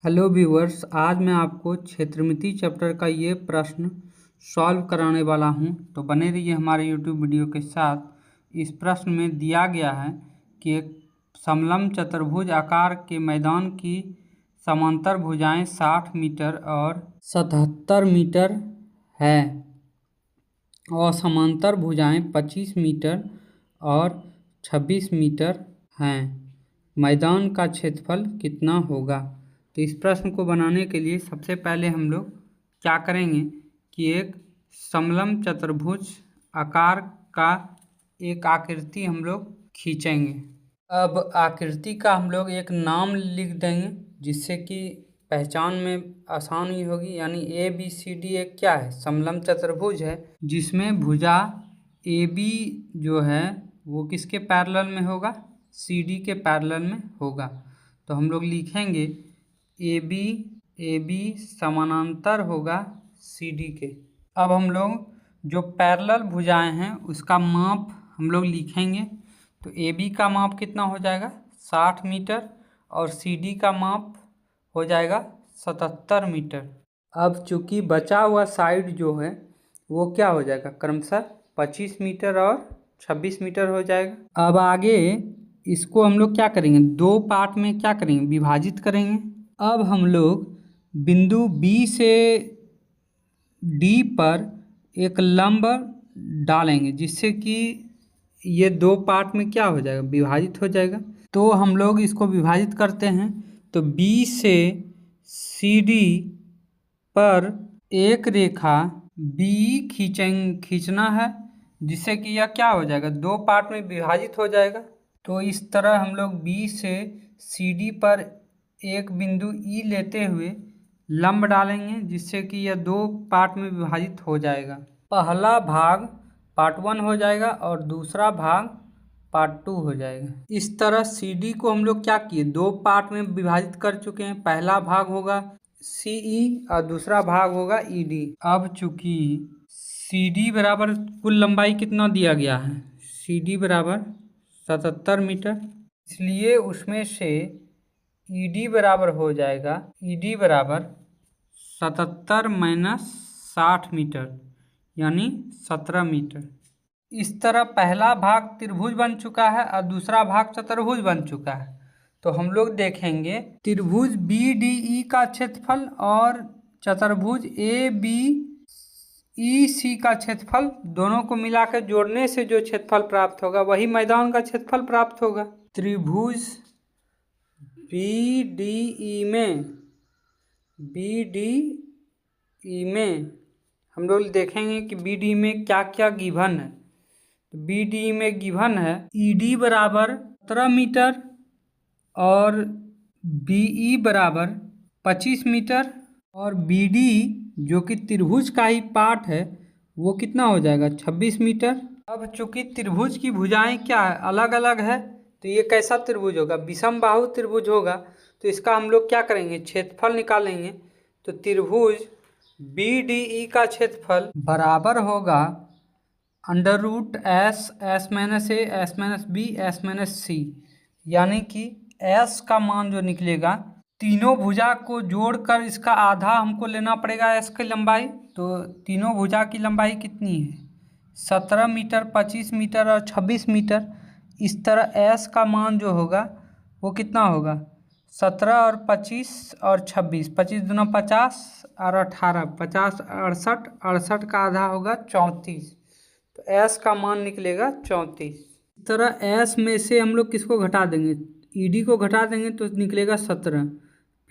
Hello viewers, आज मैं आपको क्षेत्रमिति चैप्टर का ये प्रश्न सॉल्व कराने वाला हूँ। तो बने रहिए हमारे यूट्यूब वीडियो के साथ। इस प्रश्न में दिया गया है कि एक समलंब चतुर्भुज आकार के मैदान की समांतर भुजाएं 60 मीटर और 77 मीटर है और समांतर भुजाएं 25 मीटर और 26 मीटर हैं। मैदान का क्षेत्रफल कितना होगा? तो इस प्रश्न को बनाने के लिए सबसे पहले हम लोग क्या करेंगे कि एक समलंब चतुर्भुज आकार का एक आकृति हम लोग खींचेंगे। अब आकृति का हम लोग एक नाम लिख देंगे जिससे कि पहचान में आसानी होगी। यानी ए बी सी डी एक क्या है? समलंब चतुर्भुज है, जिसमें भुजा ए बी जो है वो किसके पैरेलल में होगा? सी डी के पैरेलल में होगा। तो हम लोग लिखेंगे ए बी समानांतर होगा सी डी के। अब हम लोग जो पैरेलल भुजाएं हैं उसका माप हम लोग लिखेंगे। तो ए बी का माप कितना हो जाएगा? 60 मीटर और सी डी का माप हो जाएगा 77 मीटर। अब चूँकि बचा हुआ साइड जो है वो क्या हो जाएगा? क्रमशः 25 मीटर और 26 मीटर हो जाएगा। अब आगे इसको हम लोग क्या करेंगे? दो पार्ट में क्या करेंगे? विभाजित करेंगे। अब हम लोग बिंदु बी से डी पर एक लंब डालेंगे जिससे कि ये दो पार्ट में क्या हो जाएगा? विभाजित हो जाएगा। तो हम लोग इसको विभाजित करते हैं। तो बी से सी डी पर एक रेखा बी खींचना है जिससे कि यह क्या हो जाएगा? दो पार्ट में विभाजित हो जाएगा। तो इस तरह हम लोग बी से सी डी पर एक बिंदु ई लेते हुए लंब डालेंगे जिससे कि यह दो पार्ट में विभाजित हो जाएगा। पहला भाग पार्ट 1 हो जाएगा और दूसरा भाग पार्ट 2 हो जाएगा। इस तरह सी डी को हम लोग क्या किए? दो पार्ट में विभाजित कर चुके हैं। पहला भाग होगा सी ई और दूसरा भाग होगा ई डी। अब चूंकि सी डी बराबर कुल लंबाई कितना दिया गया है? सी डी बराबर 77 मीटर, इसलिए उसमें से ई डी बराबर हो जाएगा, ई डी बराबर 77 माइनस 60 मीटर यानी 17 मीटर। इस तरह पहला भाग त्रिभुज बन चुका है और दूसरा भाग चतुर्भुज बन चुका है। तो हम लोग देखेंगे त्रिभुज बी डी ई का क्षेत्रफल और चतुर्भुज ए बी ई सी का क्षेत्रफल, दोनों को मिलाकर जोड़ने से जो क्षेत्रफल प्राप्त होगा वही मैदान का क्षेत्रफल प्राप्त होगा। त्रिभुज बी डी ई में हम लोग देखेंगे कि बी डी में क्या क्या गिवन है। तो बी डी में गिवन है ई डी बराबर 17 मीटर और बी ई बराबर 25 मीटर और बी डी जो कि त्रिभुज का ही पार्ट है वो कितना हो जाएगा? 26 मीटर। अब चूंकि त्रिभुज की भुजाएं क्या है? अलग अलग है। तो ये कैसा त्रिभुज होगा? विषम बाहु त्रिभुज होगा। तो इसका हम लोग क्या करेंगे? क्षेत्रफल निकालेंगे। तो त्रिभुज बी डी ई का क्षेत्रफल बराबर होगा under root S minus A S minus B S minus C. यानी कि एस का मान जो निकलेगा, तीनों भुजा को जोड़कर इसका आधा हमको लेना पड़ेगा एस की लंबाई। तो तीनों भुजा की लंबाई कितनी है? 17 मीटर, 25 मीटर और 26 मीटर। इस तरह एस का मान जो होगा वो कितना होगा? 17 और 25 और 26, 25 दूना 50 और 18, 50 68, 68 का आधा होगा 34। तो एस का मान निकलेगा 34। इस तरह एस में से हम लोग किसको घटा देंगे? ई डी को घटा देंगे तो निकलेगा 17।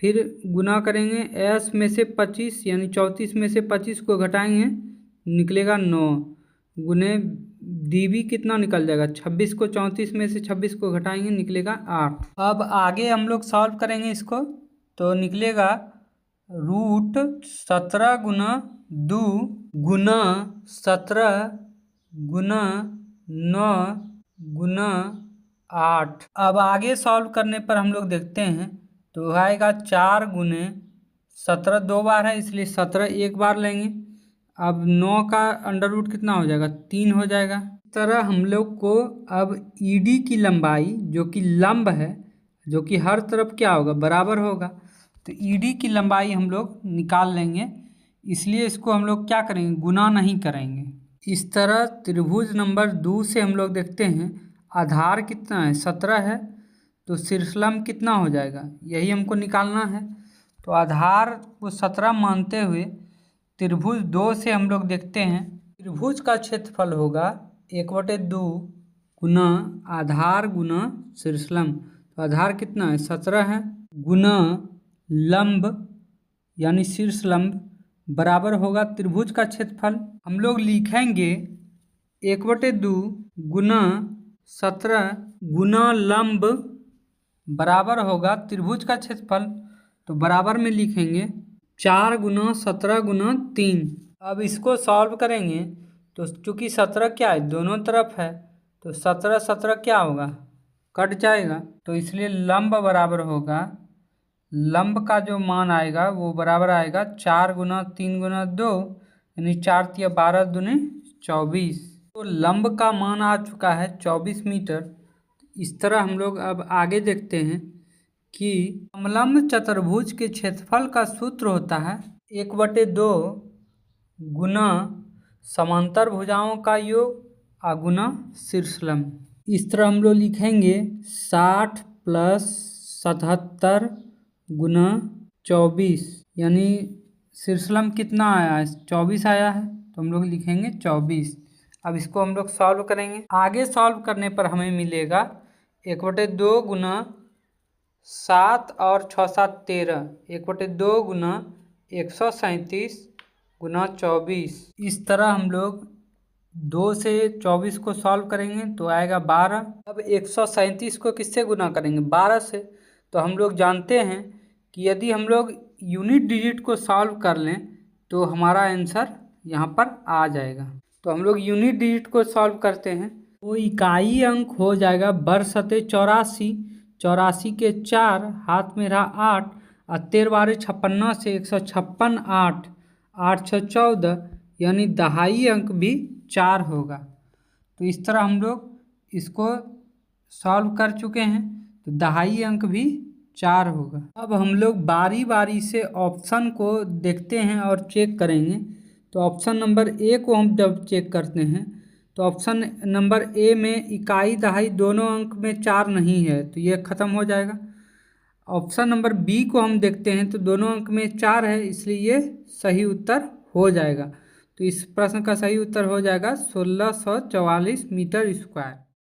फिर गुना करेंगे एस में से 25 यानी 34 में से 25 को घटाएंगे निकलेगा 9 गुने डी बी कितना निकल जाएगा? 26 को 34 में से 26 को घटाएंगे निकलेगा 8। अब आगे हम लोग सॉल्व करेंगे इसको। तो निकलेगा रूट 17 गुना 2 गुना 17 गुना 9 गुना 8। अब आगे सॉल्व करने पर हम लोग देखते हैं तो आएगा 4 गुने 17 दो बार है इसलिए 17 एक बार लेंगे। अब 9 का अंडर रूट कितना हो जाएगा? 3 हो जाएगा। इस तरह हम लोग को अब ई डी की लंबाई जो कि लंब है, जो कि हर तरफ क्या होगा? बराबर होगा। तो ईडी की लंबाई हम लोग निकाल लेंगे, इसलिए इसको हम लोग क्या करेंगे, गुना नहीं करेंगे। इस तरह त्रिभुज नंबर 2 से हम लोग देखते हैं आधार कितना है, 17 है, तो शीर्षलंब कितना हो जाएगा, यही हमको निकालना है। तो आधार को 17 मानते हुए त्रिभुज 2 से हम लोग देखते हैं त्रिभुज का क्षेत्रफल होगा 1/2 गुना आधार गुना शीर्षलंब। तो आधार कितना है, 17 है, गुना लंब यानी शीर्षलंब बराबर होगा त्रिभुज का क्षेत्रफल। हम लोग लिखेंगे 1/2 गुना 17 गुना लंब बराबर होगा त्रिभुज का क्षेत्रफल। तो बराबर में लिखेंगे 4 गुना 17 गुना 3। अब इसको सॉल्व करेंगे तो चूँकि 17 क्या है, दोनों तरफ है, तो 17 17 क्या होगा, कट जाएगा। तो इसलिए लंब बराबर होगा, लंब का जो मान आएगा वो बराबर आएगा 4 गुना 3 गुना 2 यानी 4 तिया 12 दूनी 24। तो लंब का मान आ चुका है 24 मीटर। इस तरह हम लोग अब आगे देखते हैं कि समलंब चतुर्भुज के क्षेत्रफल का सूत्र होता है 1/2 गुना समांतर भुजाओं का योग गुना शीर्षलंब। इस तरह हम लोग लिखेंगे 60 + 77 गुना 24 यानी शीर्षलंब कितना आया है, 24 आया है, तो हम लोग लिखेंगे 24। अब इसको हम लोग सॉल्व करेंगे। आगे सॉल्व करने पर हमें मिलेगा 1/2 गुना 7 और 6 7 13 1/2 गुना 137 गुना 24। इस तरह हम लोग 2 से 24 को सॉल्व करेंगे तो आएगा 12। अब 137 को किससे गुना करेंगे, 12 से। तो हम लोग जानते हैं कि यदि हम लोग यूनिट डिजिट को सॉल्व कर लें तो हमारा आंसर यहाँ पर आ जाएगा। तो हम लोग यूनिट डिजिट को सॉल्व करते हैं तो इकाई अंक हो जाएगा बरसते 84। 84 के 4 हाथ में रहा 8 और 13 बारे 56 से 156 8 8 6 14 यानी दहाई अंक भी 4 होगा। तो इस तरह हम लोग इसको सॉल्व कर चुके हैं, तो दहाई अंक भी 4 होगा। अब हम लोग बारी बारी से ऑप्शन को देखते हैं और चेक करेंगे। तो ऑप्शन नंबर ए को हम जब चेक करते हैं तो ऑप्शन नंबर ए में इकाई दहाई दोनों अंक में 4 नहीं है, तो ये ख़त्म हो जाएगा। ऑप्शन नंबर बी को हम देखते हैं तो दोनों अंक में 4 है, इसलिए ये सही उत्तर हो जाएगा। तो इस प्रश्न का सही उत्तर हो जाएगा 1644 मीटर स्क्वायर।